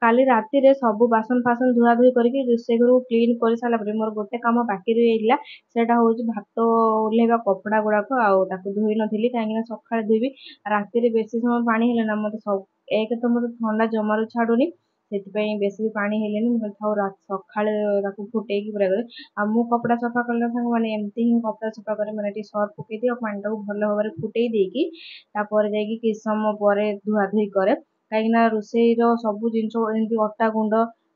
काली राति रे सब बासन फासन धुआ धुई करके रोषेई घर को क्लीन कर सारा पर मोर गोटे कम बाकी रही जाइला सेटा हूँ भात ओह्लैवा कपड़ा गुड़ाक आउ धोई नी कहीं सका धोबी राति बेसी समय पानी है ना मत सब एक तो मत ठंडा जमार छाड़ूनी से बेसी भी पानी है सका फुटे पूरा करे मु कपड़ा सफा कला सांग मैंने एमती ही कपड़ा सफा करे मैंने सर्फ पकई दिए पानी टाक भल भाव फुटे देकी किसी समय पर धुआ धुई करे कहीं रोषेई सब जिन अटा गुंड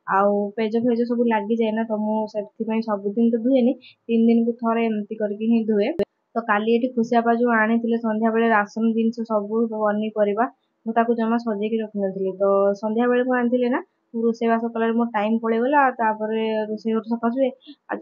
आउ पेज फेज सब लगी जाए ना तो मुझे सबुदिन तो धुएनि 3 दिन को थरे एमती करके ही धुए तो काली ये खुशी बापा जो आनी संध्या बेले राशन जिनस सब पनीपरिया मुझे जमा सजेक रखी नी तो संध्या बेले को आनी ना रोषेईबास कल मो टाइम पड़ेगा रोषेई घर सफाशुए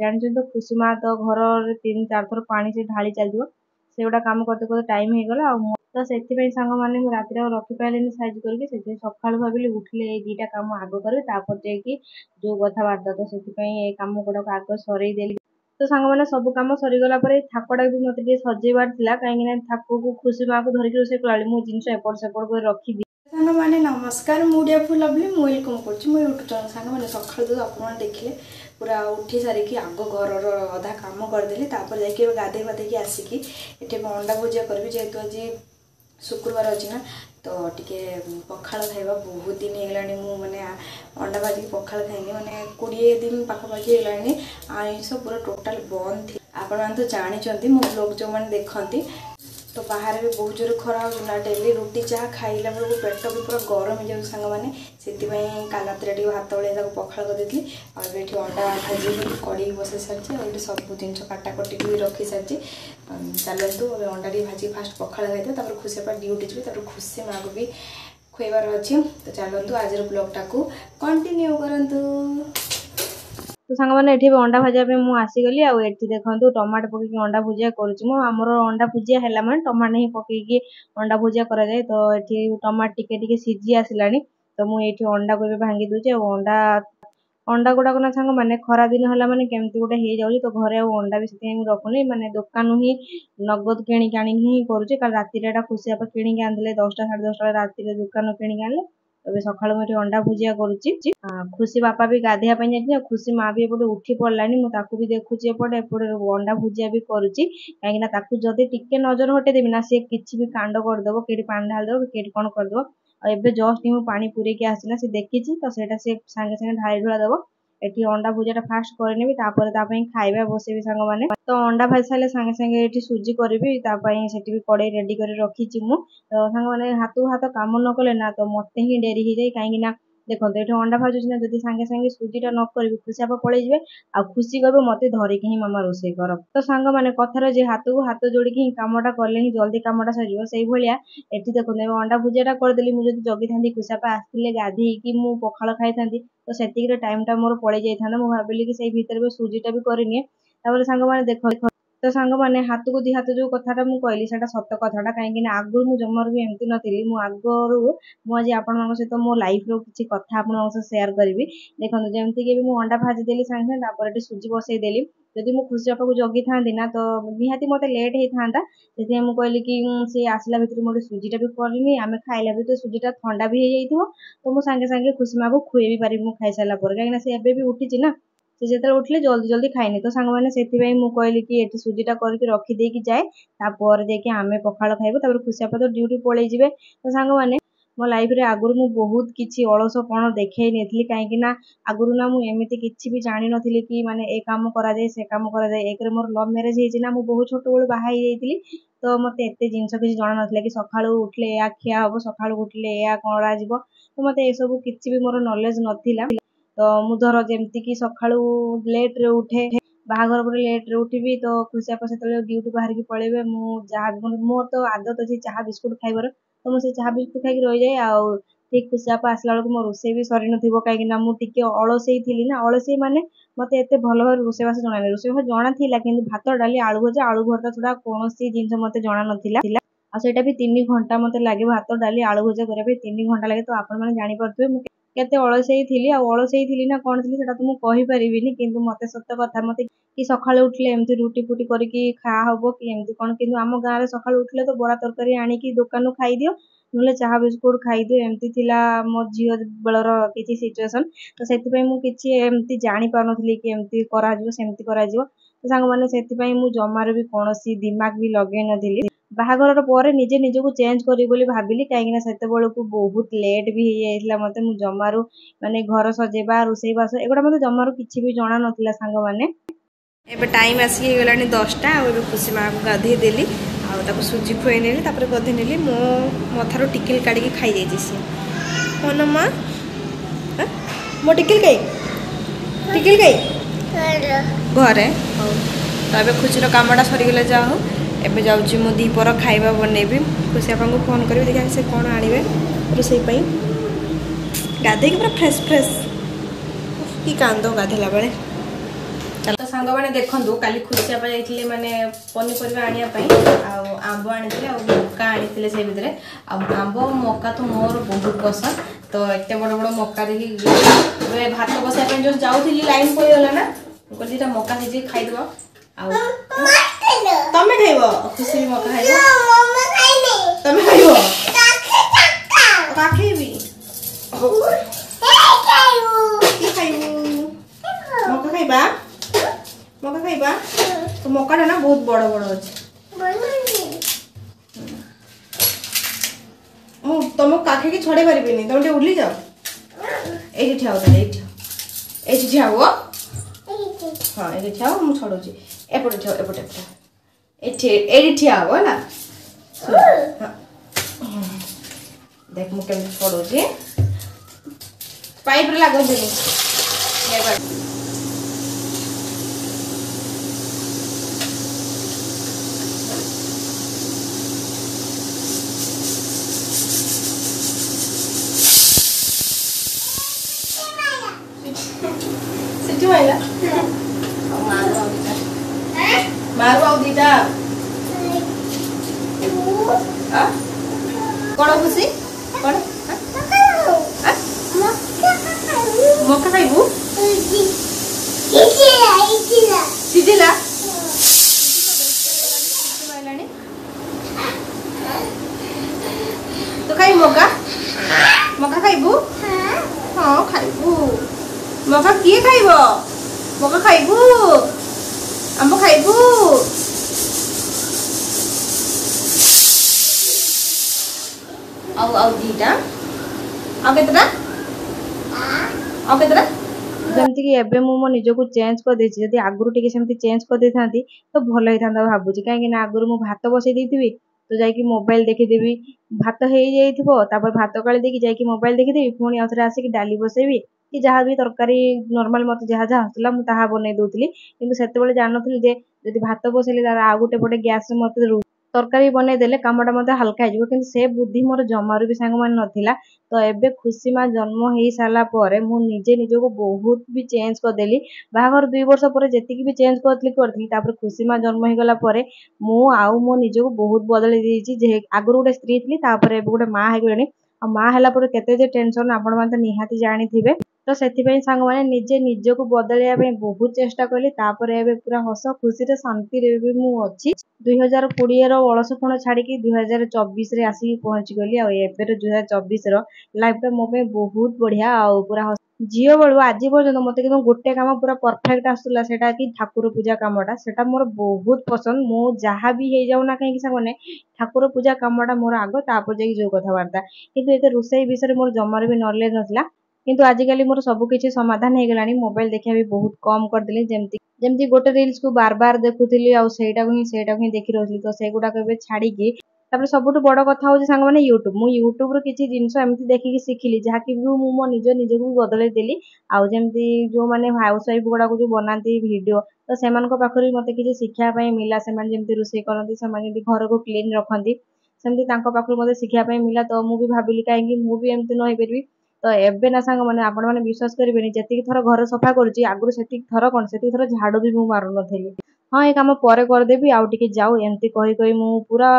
जानते तो खुशी माँ तो घर 3-4 थर पानी से ढाली चलती से गुटा कम करते करते टाइम हो गला तो से सांग मैंने राति रखिपारे साइज करके सका भाविली उठिले ये 2टा काम आग करी जाकि जो कथबार्ता तो से कम गुड़ाक आग सरईदेली तो सांग मैंने सब कम सरीगला थाकटा भी मत सजेबार था कहीं थाक को खुशी माँ को धरिक रोषेई कला मो जिन एपट सेपट कर रखी सांग मैंने नमस्कार मुझे लवली मुझे वेलकम कर यूट्यूब चैनल सांग मैंने सका जो आप देखिले पूरा उठी सारिकी आग घर अधा कम करदेली जाकि गाधे पाधे आसिकी ये अंडा भुजिया करी जेहेतु आज शुक्रवार अच्छी ना तो टे पखाड़ खाइबा बहुत दिन होगलानी मैंने अंडा भाजी पखाड़ खाइनी मैंने 20 दिन पाखापाखि होगलानी आइंष पूरा टोटाल बंद थी आपण तो जानते मो ब्लॉग जो मैंने देखती तो बाहर भी बहुत जोर खरा हो डेली रुटी चाह खाइला बेलू पेट भी पूरा गरम हो जाए सांग मैंने से काल रात भात बड़े पखाड़ करदेली आगे अंडा भाजी कड़ी बसई सारी और सब जिन काटाकटी भी रखी सारी चलतु अंडा टी भाजी फास्ट पखाड़ खाई खुशी पर ड्यूटी जी खुशी माँ को भी खुआबार अच्छी तो चलतु आज ब्लॉगटा को कंटिन्यू करंतु तो सांग मैंने ये अंडा भाजा मुझे आसीगली आठी देखो टमाटो पकईकि अंडा भुजिया करमर अंडा भुजिया है मैंने टमाटो ही पकईकि अंडा भुजिया कराए तो ये टमाटो टिके सीझी आसला तो मुझे अंडा को भांगी दूचे अंडा अंडा गुड़ाक ना सांग मैंने खरा दिन है मैंने केमती गोटे हो जाऊँ तो घरे अंडा भी से रखुनी मैंने दुकान ही नगद किणिक ही करुचे कारण राति खुशी आप किणिक आनते 10टा 10:30 राति दुकान किणिक आने तबे सकाळु मुझे अंडा भुजिया करुच्ची खुशी बापा भी गाधेया जाए खुशी माँ भी एपटे उठी पड़लानी भी देखुची एपटे अंडा भुजिया भी करुच्ची कहीं जदि टिके नजर हटेदेवी ना सी किसी भी कांड करदेव कि पानी ढालदेव कि कौन करदेव एबे जस्ट ही पानी पूरेकी आसना से देखी तो सेटा से सांगे सांगे ढाई ढुला देव एटी अंडा भुजिया फास्ट करनेबी खाइबा बसेबी सांग मैंने तो अंडा भाजी सारे सांगे सांगे एटी सुजी करी सेठी भी कड़े रेडी कर रखी मु तो सांग मैंने हाथ हाथ काम न कले ना तो मत ही डेरी हो जाए कहीं देखो ये अंडा भाजुची ना जब सांगे सांगे सुजीटा न करी खुशी आप पलैजे आ खुशी कहे मत धरिकी ही मामा रोषे कर तो सांग मैंने कथार जे हाथ को हाथ जोड़िकी कामटा कले ही जल्दी कामटा सर से भाया एटी देखो अंडा भुजिया करदेली मुझे जगी था खुशी आप आसते गाधेकी मु पखाड़ खाई था तो से टाइमटा मोर पड़े जाता मुझे भाविली कि से भीतर भी सुजीटा भी करनी सांग मैंने देख तो सांग मैंने हाथ को दी हाथ जो कथाटा मुझे कहली से सत कथाटा कहीं आगु मुझे जमार भी एमती नी आगु मुझे आपण सहित मो लाइफ रो किसी कथा आप सेयार करी देखो जमीक भी अंडा भाजी देली सांगे सांगे सुजी बसई देली जदि मु खुशी बापा को जगी था ना तो निहाती मत लेट होता से कहली कि सी आसला भितर मोटे सुजीटा भी करनी आम खाइला भी तो सुजीटा ठंडा भी हो तो मुझे सांगे सांगे खुशी माँ को खुए भी पारि खाई सारा कहीं सी एबे भी उठी ना से जो उठले जल्दी जल्दी खाइनी तो सांग मैंने से कहली कि ये सुजीटा करके रखिदेकी जाए तापर जाकि आम पखाड़ खाइबू खुशी बापा तो ड्यूटी पलि जाए तो सांग मैंने मो लाइफ रे आगुरी मु बहुत किछि अलसपण देखई नेथली कहीं आगुरी ना मुझे किसी भी जानी नी कि माने ए काम करा जाए से काम करा जाए एक मोर लव मैरेज होती ना बहुत छोट बेलू बाहा तो मत एत जिनस किसी जाना ना कि सका उठले या खिया हम सका उठले या करा तो मत सब किसी भी मोर नॉलेज नथिला तो मुझर जमती कि सका लेट रे उठे बाहाघर पर लेट रे उठबी तो खुशी आप से ड्यूटी बाहर की पलैबे मोर तो आदत अच्छी चाह बिस्कुट खाइबार तो मुझे चाह बिस्कुट खाई रही जाए आउ ठीक खुशी आप आसला बेलू मो रोषे भी सरी न कहीं मुझे अलसई थी ना अलसई माने मत एत भल भाव रोषेबास जना नहीं रोषेबास जना था कि भात डाली आलू भजा आलू भर्ता छड़ा कौन जिन मत जना ना आटा भी 3 घंटा मत लगे भात डाली आलू भजा करने 3 घंटा लगे तो आपण मैंने जापे केते अलसई थी अलसई थी ना कौन थी तो मुझे कहीपरि कि मत सत कथा मत कि सका उठले एमती रुटी फुटी करके खा हम कि एमती कौन कि आम गाँव में सका उठले तो बड़ा तरकारी आणिकी दुकान खाई दियो ନହେଲେ ଚାହା ବିସ୍କୁଟ ଖାଇଦିଏ। ଏମିତି ଥିଲା ମୋ ଝିଅ ବେଳର କିଛି ସିଚୁଏସନ୍। ତ ସେଥିପାଇଁ ମୁଁ କିଛି ଏମିତି ଜାଣିପାରୁନଥିଲି କି ଏମିତି କରାଯିବ ସେମିତି କରାଯିବ। ତ ସାଙ୍ଗମାନେ ସେଥିପାଇଁ ମୁଁ ଜମାରୁ ବି କୌଣସି ଦିମାଗ ବି ଲଗେଇ ନଥିଲି। ବାହାଘରର ପରେ ନିଜେ ନିଜକୁ ଚେଞ୍ଜ କରିବି ବୋଲି ଭାବିଲି, କାହିଁକିନା ସେତେବେଳକୁ ବହୁତ ଲେଟ୍ ବି ହେଇଯାଇଥିଲା ମୋତେ। ମୁଁ ଜମାରୁ ମାନେ ଘର ସଜେଇବା ରୋଷେଇବାସ ଏଗୁଡ଼ା ମୋତେ ଜମାରୁ କିଛି ବି ଜଣା ନଥିଲା ସାଙ୍ଗମାନେ। ଏବେ ଟାଇମ୍ ଆସିକି ହେଇଗଲାଣି 10ଟା। ଆଉ ଏବେ ଖୁସି ମାଆକୁ ଗାଧେଇ ଦେଲି, ଆଉ ତାକୁ ସୁଜି ଖୁଆଇ ନେଲି, ତାପରେ ଗାଧେଇ ନେଲି। ମୋ ମଥାରୁ ଟିକିଲି କାଢ଼ିକି ଖାଇଯାଇଛି ସିଏ। କ'ଣ ମା ମୋ ଟିକିଲି କାଇ ଘରେ। ହଉ, ତ ଏବେ ଖୁସିର କାମଟା ସରିଗଲେ ଯାହା ହଉ, ଏବେ ଯାଉଛି ମୁଁ ଦ୍ୱିପହର ଖାଇବା ବନେଇବି। ଖୁସି ବାପାଙ୍କୁ ଫୋନ୍ କରିବି, ଦେଖିବା ସେ କ'ଣ ଆଣିବେ ରୋଷେଇ ପାଇଁ। ଗାଧେଇକି ପୁରା ଫ୍ରେଶ୍ କି କାନ୍ଦ ଗାଧେଇଲା ବେଳେ। ତ ସାଙ୍ଗମାନେ ଦେଖନ୍ତୁ, କାଲି ଖୁସି ବାପା ଯାଇଥିଲେ ମାନେ ପନିପରିବା ଆଣିବା ପାଇଁ, ଆଉ ଆମ୍ବ ଆଣିଥିଲେ ଆଉ ମକା ଆଣିଥିଲେ। ସେ ଭିତରେ ଆଉ ଆମ୍ବ ମକା ତ ମୋର ବହୁତ ପସନ୍ଦ। ତ ଏତେ ବଡ଼ ବଡ଼ ମକା ଦେଖି ଭାତ ବସାଇବା ପାଇଁ ଯେଉଁ ଯାଉଥିଲି ଲାଇନ୍ ପଳେଇଗଲା ନା, ମୁଁ କହିଲି ଦୁଇଟା ମକା ସିଝେଇ ଖାଇଦେବ। ଆଉ ତମେ ଖାଇବ, ଖୁସି ବି ମକା ଖାଇବ। ତମେ ଖାଇବ ଖାଇବି ମକା ଖାଇବା। ମକା ଖାଇବା ତ ମକାଟା ନା ବହୁତ ବଡ଼ ବଡ଼ ଅଛି। ମୁଁ ତମକୁ କାଖେଇକି ଛଡ଼େଇ ପାରିବିନି, ତମେ ଟିକେ ଓହ୍ଲି ଯାଅ। ଏଇଠି ଠିଆ ହଉ, ତାହେଲେ ଏଇଠି ଠିଆ ହୁଅ। ହଁ ଏଇଠି ଠିଆ ହଉ, ମୁଁ ଛଡ଼ଉଛି। ଏପଟେ ଠିଆ, ଏପଟେ ଏଇଠି ଠିଆ ହବ ହେଲା। ଦେଖ ମୁଁ କେମିତି ଛଡ଼ଉଛି, ପାଇପ୍ରେ ଲାଗନ୍ତିନି। ସିଟି ମାଇଲା ମାରୁ ଆଉ ଦିଟା। କ'ଣ ଖୁସି କ'ଣ ମକା ଖାଇବୁ? ସିଝିଲା ମାଇଲାଣି ତୁ ଖାଇବୁ ମକା? ମକା ଖାଇବୁ? ହଁ ଖାଇବୁ। ମକା କିଏ ଖାଇବ? ମକା ଖାଇବୁ? ଆମ୍ବ ଖାଇବୁ? ଆଉ ଦିଟା, ଆଉ କେତେଟା? ଆଉ କେତେଟା? ଯେମିତିକି ଏବେ ମୁଁ ମୋ ନିଜକୁ ଚେଞ୍ଜ କରିଦେଇଛି। ଯଦି ଆଗରୁ ଟିକେ ସେମିତି ଚେଞ୍ଜ କରିଦେଇଥାନ୍ତି ତ ଭଲ ହେଇଥାନ୍ତା ଭାବୁଛି। କାହିଁକିନା ଆଗରୁ ମୁଁ ଭାତ ବସେଇ ଦେଇଥିବି, ତ ଯାଇକି ମୋବାଇଲ ଦେଖିଦେବି। ଭାତ ହେଇଯାଇଥିବ, ତାପରେ ଭାତ ଗାଳି ଦେଇକି ଯାଇକି ମୋବାଇଲ ଦେଖିଦେବି। ପୁଣି ଆଉଥରେ ଆସିକି ଡାଲି ବସେଇବି କି ଯାହା ବି ତରକାରୀ ନର୍ମାଲ ମୋତେ ଯାହା ଆସୁଥିଲା ମୁଁ ତାହା ବନେଇ ଦଉଥିଲି। କିନ୍ତୁ ସେତେବେଳେ ଜାଣିନଥିଲି ଯେ ଯଦି ଭାତ ବସେଇଲି ତାର ଆଉ ଗୋଟେ ପଟେ ଗ୍ୟାସରେ ମୋତେ ତରକାରୀ ବନେଇ ଦେଲେ କାମଟା ମୋତେ ହାଲକା ହେଇଯିବ। କିନ୍ତୁ ସେ ବୁଦ୍ଧି ମୋର ଜମାରୁ ବି ସାଙ୍ଗମାନେ ନଥିଲା। ତ ଏବେ ଖୁସି ମା ଜନ୍ମ ହେଇସାରିଲା ପରେ ମୁଁ ନିଜେ ନିଜକୁ ବହୁତ ବି ଚେଞ୍ଜ କରିଦେଲି। ବାହାଘର 2 ବର୍ଷ ପରେ ଯେତିକି ବି ଚେଞ୍ଜ କରିଥିଲି। ତାପରେ ଖୁସି ମା ଜନ୍ମ ହେଇଗଲା ପରେ ମୁଁ ଆଉ ମୋ ନିଜକୁ ବହୁତ ବଦଳେଇ ଦେଇଛି। ଯେ ଆଗରୁ ଗୋଟେ ସ୍ତ୍ରୀ ଥିଲି, ତାପରେ ଏବେ ଗୋଟେ ମା ହେଇଗଲେଣି। ଆଉ ମା ହେଲା ପରେ କେତେ ଯେ ଟେନସନ୍ ଆପଣମାନେ ତ ନିହାତି ଜାଣିଥିବେ। ତ ସେଥିପାଇଁ ସାଙ୍ଗମାନେ ନିଜେ ନିଜକୁ ବଦଳେଇବା ପାଇଁ ବହୁତ ଚେଷ୍ଟା କଲି। ତାପରେ ଏବେ ପୁରା ହସ ଖୁସିରେ ଶାନ୍ତିରେ ବି ମୁଁ ଅଛି। 2020ର ଅଳସପଣ ଛାଡ଼ିକି 2024ରେ ଆସିକି ପହଞ୍ଚିଗଲି। ଆଉ ଏବେର 2024ର ଲାଇଫଟା ମୋ ପାଇଁ ବହୁତ ବଢ଼ିଆ। ଆଉ ପୁରା ଝିଅ ବେଳୁ ଆଜି ପର୍ଯ୍ୟନ୍ତ ମୋତେ କିନ୍ତୁ ଗୋଟେ କାମ ପୁରା ପରଫେକ୍ଟ ଆସୁଥିଲା, ସେଇଟା କି ଠାକୁର ପୂଜା କାମଟା। ସେଟା ମୋର ବହୁତ ପସନ୍ଦ। ମୁଁ ଯାହା ବି ହେଇଯାଉ ନା କାହିଁକି ସାଙ୍ଗମାନେ, ଠାକୁର ପୂଜା କାମଟା ମୋର ଆଗ, ତାପରେ ଯାଇକି ଯୋଉ କଥାବାର୍ତ୍ତା। କିନ୍ତୁ ଏତେ ରୋଷେଇ ବିଷୟରେ ମୋର ଜମାରୁ ବି ନଲେଜ ନଥିଲା। କିନ୍ତୁ ଆଜିକାଲି ମୋର ସବୁ କିଛି ସମାଧାନ ହେଇଗଲାଣି। ମୋବାଇଲ ଦେଖିବା ବି ବହୁତ କମ୍ କରିଦେଲି। ଯେମିତି ଗୋଟେ ରିଲ୍ସକୁ ବାର ଦେଖୁଥିଲି, ଆଉ ସେଇଟାକୁ ହିଁ ଦେଖି ରହୁଥିଲି। ତ ସେଗୁଡ଼ାକ ଏବେ ଛାଡ଼ିକି ତାପରେ ସବୁଠୁ ବଡ଼ କଥା ହେଉଛି ସାଙ୍ଗମାନେ ୟୁଟ୍ୟୁବ। ମୁଁ ୟୁଟ୍ୟୁବରୁ କିଛି ଜିନିଷ ଏମିତି ଦେଖିକି ଶିଖିଲି, ଯାହାକି ବି ମୁଁ ମୋ ନିଜକୁ ବି ବଦଳେଇ ଦେଲି। ଆଉ ଯେମିତି ଯେଉଁମାନେ ହାଉସ୍ ୱାଇଫ୍ ଗୁଡ଼ାକୁ ଯେଉଁ ବନାନ୍ତି ଭିଡ଼ିଓ, ତ ସେମାନଙ୍କ ପାଖରୁ ବି ମୋତେ କିଛି ଶିଖିବା ପାଇଁ ମିଳିଲା। ସେମାନେ ଯେମିତି ରୋଷେଇ କରନ୍ତି, ସେମାନେ ଯେମିତି ଘରକୁ କ୍ଲିନ୍ ରଖନ୍ତି, ସେମିତି ତାଙ୍କ ପାଖରୁ ମୋତେ ଶିଖିବା ପାଇଁ ମିଳିଲା। ତ ମୁଁ ବି ଭାବିଲି କାହିଁକି ମୁଁ ବି ଏମିତି ନ ହେଇପାରିବି। ତ ଏବେ ନା ସାଙ୍ଗମାନେ ଆପଣମାନେ ବିଶ୍ୱାସ କରିବେନି, ଯେତିକି ଥର ଘର ସଫା କରୁଛି ଆଗରୁ ସେତିକି ଥର ଝାଡ଼ୁ ବି ମୁଁ ମାରୁନଥିଲି। ହଁ ଏ କାମ ପରେ କରିଦେବି, ଆଉ ଟିକେ ଯାଉ, ଏମିତି କହି ମୁଁ ପୁରା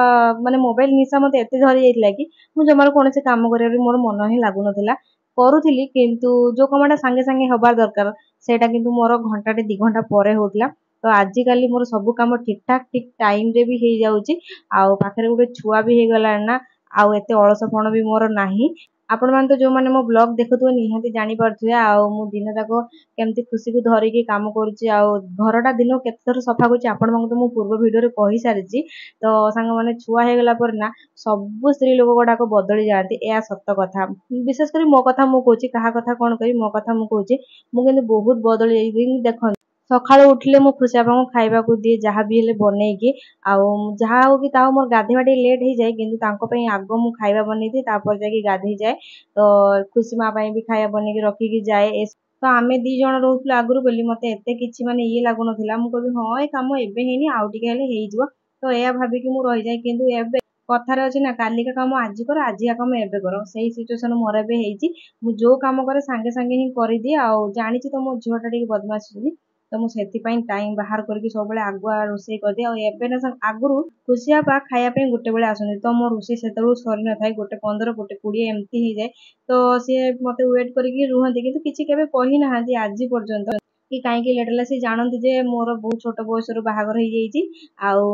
ମାନେ ମୋବାଇଲ ନିଶା ମୋତେ ଏତେ ଧରି ଯାଇଥିଲା କି ମୁଁ ଜମାରୁ କୌଣସି କାମ କରିବାରେ ମୋର ମନ ହିଁ ଲାଗୁନଥିଲା। କରୁଥିଲି କିନ୍ତୁ ଯୋଉ କାମଟା ସାଙ୍ଗେ ସାଙ୍ଗେ ହେବା ଦରକାର ସେଇଟା କିନ୍ତୁ ମୋର ଘଣ୍ଟାଟେ 2 ଘଣ୍ଟା ପରେ ହଉଥିଲା। ତ ଆଜିକାଲି ମୋର ସବୁ କାମ ଠିକ୍ ଟାଇମରେ ବି ହେଇଯାଉଛି। ଆଉ ପାଖରେ ଗୋଟେ ଛୁଆ ବି ହେଇଗଲାଣି ନା, ଆଉ ଏତେ ଅଳସପଣ ବି ମୋର ନାହିଁ। ଆପଣମାନେ ତ ଯୋଉମାନେ ମୋ ବ୍ଲଗ ଦେଖୁଥିବେ ନିହାତି ଜାଣିପାରୁଥିବେ ଆଉ ମୁଁ ଦିନ ଯାକ କେମିତି ଖୁସିକୁ ଧରିକି କାମ କରୁଛି ଆଉ ଘରଟା ଦିନକୁ କେତେଥର ସଫା କରୁଛି ଆପଣମାନଙ୍କୁ ତ ମୁଁ ପୂର୍ବ ଭିଡ଼ିଓରେ କହିସାରିଛି। ତ ସାଙ୍ଗମାନେ ଛୁଆ ହେଇଗଲା ପରେ ନା ସବୁ ସ୍ତ୍ରୀ ଲୋକ ଗୁଡ଼ାକ ବଦଳି ଯାଆନ୍ତି, ଏହା ସତ କଥା। ବିଶେଷ କରି ମୋ କଥା ମୁଁ କହୁଛି, କାହା କଥା କଣ କହିବି, ମୋ କଥା ମୁଁ କହୁଛି। ମୁଁ କିନ୍ତୁ ବହୁତ ବଦଳି ଯାଇଛି। ଦେଖନ୍ତୁ ସକାଳୁ ଉଠିଲେ ମୁଁ ଖୁସି ବାପାଙ୍କୁ ଖାଇବାକୁ ଦିଏ ଯାହା ବି ହେଲେ ବନେଇକି, ଆଉ ଯାହା ହଉ କି ତା ମୋର ଗାଧେଇବା ଟିକେ ଲେଟ୍ ହେଇଯାଏ କିନ୍ତୁ ତାଙ୍କ ପାଇଁ ଆଗ ମୁଁ ଖାଇବା ବନେଇଦିଏ ତାପରେ ଯାଇକି ଗାଧେଇ ଯାଏ। ତ ଖୁସି ମା ପାଇଁ ବି ଖାଇବା ବନେଇକି ରଖିକି ଯାଏ। ତ ଆମେ 2 ଜଣ ରହୁଥିଲୁ ଆଗରୁ ବୋଲି ମତେ ଏତେ କିଛି ମାନେ ଇଏ ଲାଗୁନଥିଲା। ମୁଁ କହିବି ହଁ ଏ କାମ ଏବେ ହେଇନି ଆଉ ଟିକେ ହେଲେ ହେଇଯିବ, ତ ଏଇଆ ଭାବିକି ମୁଁ ରହିଯାଏ। କିନ୍ତୁ ଏବେ କଥାରେ ଅଛି ନା କାଲିକା କାମ ଆଜି କର, ଆଜିକା କାମ ଏବେ କର। ସେଇ ସିଚୁଏସନ ମୋର ଏବେ ହେଇଛି। ମୁଁ ଯୋଉ କାମ କରେ ସାଙ୍ଗେ ସାଙ୍ଗେ ହିଁ କରିଦିଏ। ଆଉ ଜାଣିଛି ତ ମୋ ଝିଅଟା ଟିକେ ବଦମାସ ବୋଲି, ତ ମୁଁ ସେଥିପାଇଁ ଟାଇମ ବାହାର କରିକି ସବୁବେଳେ ଆଗୁଆ ରୋଷେଇ କରିଦିଏ। ଆଉ ଏବେ ନା ଆଗରୁ ଖୁସି ବାପା ଖାଇବା ପାଇଁ ଗୋଟେ ବେଳେ ଆସନ୍ତି, ତ ମୋ ରୋଷେଇ ସେତେବେଳକୁ ସରିନଥାଏ, 1:15 1:20 ଏମିତି ହେଇଯାଏ। ତ ସିଏ ମତେ ୱେଟ୍ କରିକି ରୁହନ୍ତି କିନ୍ତୁ କିଛି କେବେ କହିନାହାନ୍ତି ଆଜି ପର୍ଯ୍ୟନ୍ତ କି କାହିଁକି ଲେଟ୍ ହେଲା। ସେ ଜାଣନ୍ତି ଯେ ମୋର ବହୁତ ଛୋଟ ବୟସରୁ ବାହାଘର ହେଇଯାଇଛି, ଆଉ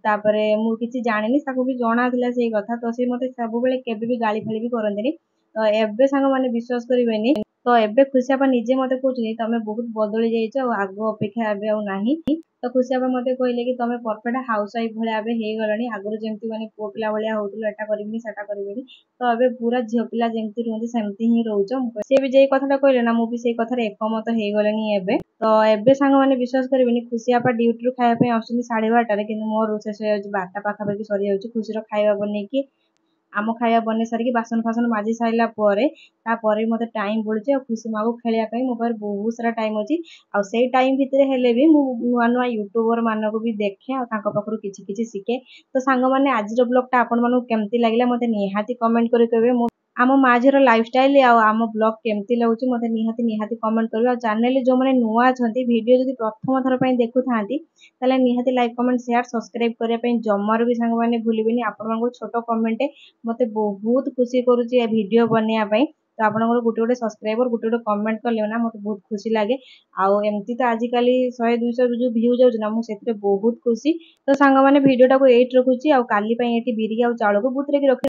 ତାପରେ ମୁଁ କିଛି ଜାଣିନି, ତାକୁ ବି ଜଣା ଥିଲା ସେଇ କଥା। ତ ସେ ମତେ ସବୁବେଳେ କେବେ ବି ଗାଳି ଫାଳି ବି କରନ୍ତିନି। ତ ଏବେ ସାଙ୍ଗମାନେ ବିଶ୍ୱାସ କରିବେନି, ତ ଏବେ ଖୁସି ବାପା ନିଜେ ମତେ କହୁଛନ୍ତି ତମେ ବହୁତ ବଦଳି ଯାଇଛ ଆଉ ଆଗ ଅପେକ୍ଷା ଏବେ ଆଉ ନାହିଁ। ତ ଖୁସି ବାପା ମତେ କହିଲେ କି ତମେ ପରଫେକ୍ଟ ହାଉସ ୱାଇଫ ଭଳିଆ ଏବେ ହେଇଗଲଣି। ଆଗରୁ ଯେମିତି ମାନେ ପୁଅ ପିଲା ଭଳିଆ ହଉଥିଲ, ଏଟା କରିବିନି ସେଟା କରିବିନି, ତ ଏବେ ପୁରା ଝିଅ ପିଲା ଯେମିତି ରୁହନ୍ତି ସେମିତି ହିଁ ରହୁଛ। ସିଏ ବି ଯେଇ କଥାଟା କହିଲେ ନା ମୁଁ ବି ସେଇ କଥାରେ ଏକମତ ହେଇଗଲେଣି ଏବେ। ତ ଏବେ ସାଙ୍ଗମାନେ ବିଶ୍ୱାସ କରିବେନି, ଖୁସି ବାପା ଡ୍ୟୁଟିରୁ ଖାଇବା ପାଇଁ ଆସୁଛନ୍ତି 12:30ରେ, କିନ୍ତୁ ମୋର ରୋଷେଇ ସରିଯାଉଛି 12ଟା ପାଖାପାଖି ସରିଯାଉଛି। ଖୁସିର ଖାଇବା ବନେଇକି ଆମ ଖାଇବା ବନେଇ ସାରିକି ବାସନ ଫାସନ ମାଜି ସାରିଲା ପରେ ତାପରେ ବି ମତେ ଟାଇମ ବଳୁଛି ଆଉ ଖୁସି ମାକୁ ଖେଳିବା ପାଇଁ ମୋ ପାଖରେ ବହୁତ ସାରା ଟାଇମ ଅଛି। ଆଉ ସେଇ ଟାଇମ ଭିତରେ ହେଲେ ବି ମୁଁ ନୂଆ ନୂଆ ୟୁଟ୍ୟୁବର ମାନଙ୍କୁ ବି ଦେଖେ ଆଉ ତାଙ୍କ ପାଖରୁ କିଛି କିଛି ଶିଖେ। ତ ସାଙ୍ଗମାନେ ଆଜିର ବ୍ଲଗଟା ଆପଣମାନଙ୍କୁ କେମିତି ଲାଗିଲା ମତେ ନିହାତି କମେଣ୍ଟ କରି କହିବେ। ଆମ ମା ଝିଅର ଲାଇଫଷ୍ଟାଇଲ ଆଉ ଆମ ବ୍ଲଗ କେମିତି ଲାଗୁଛି ମତେ ନିହାତି କମେଣ୍ଟ କରିବେ। ଆଉ ଚ୍ୟାନେଲରେ ଯୋଉମାନେ ନୂଆ ଅଛନ୍ତି, ଭିଡ଼ିଓ ଯଦି ପ୍ରଥମ ଥର ପାଇଁ ଦେଖୁଥାନ୍ତି ତାହେଲେ ନିହାତି ଲାଇକ୍ କମେଣ୍ଟ ସେୟାର ସବସ୍କ୍ରାଇବ କରିବା ପାଇଁ ଜମାରୁ ବି ସାଙ୍ଗମାନେ ଭୁଲିବେନି। ଆପଣଙ୍କ ଛୋଟ କମେଣ୍ଟ ମତେ ବହୁତ ଖୁସି କରୁଛି ଏ ଭିଡ଼ିଓ ବନେଇବା ପାଇଁ। ତ ଆପଣଙ୍କର ଗୋଟେ ସବସ୍କ୍ରାଇବର ଗୋଟେ କମେଣ୍ଟ କଲେ ନା ମତେ ବହୁତ ଖୁସି ଲାଗେ। ଆଉ ଏମିତି ତ ଆଜିକାଲି 100 200 ଯୋଉ ଭିଉ ଯାଉଛି ନା, ମୁଁ ସେଥିରେ ବହୁତ ଖୁସି। ତ ସାଙ୍ଗମାନେ ଭିଡ଼ିଓଟାକୁ ଏଇଠି ରଖୁଛି, ଆଉ କାଲି ପାଇଁ ଏଠି ବିରି ଆଉ ଚାଉଳକୁ ବତୁରେଇକି ରଖି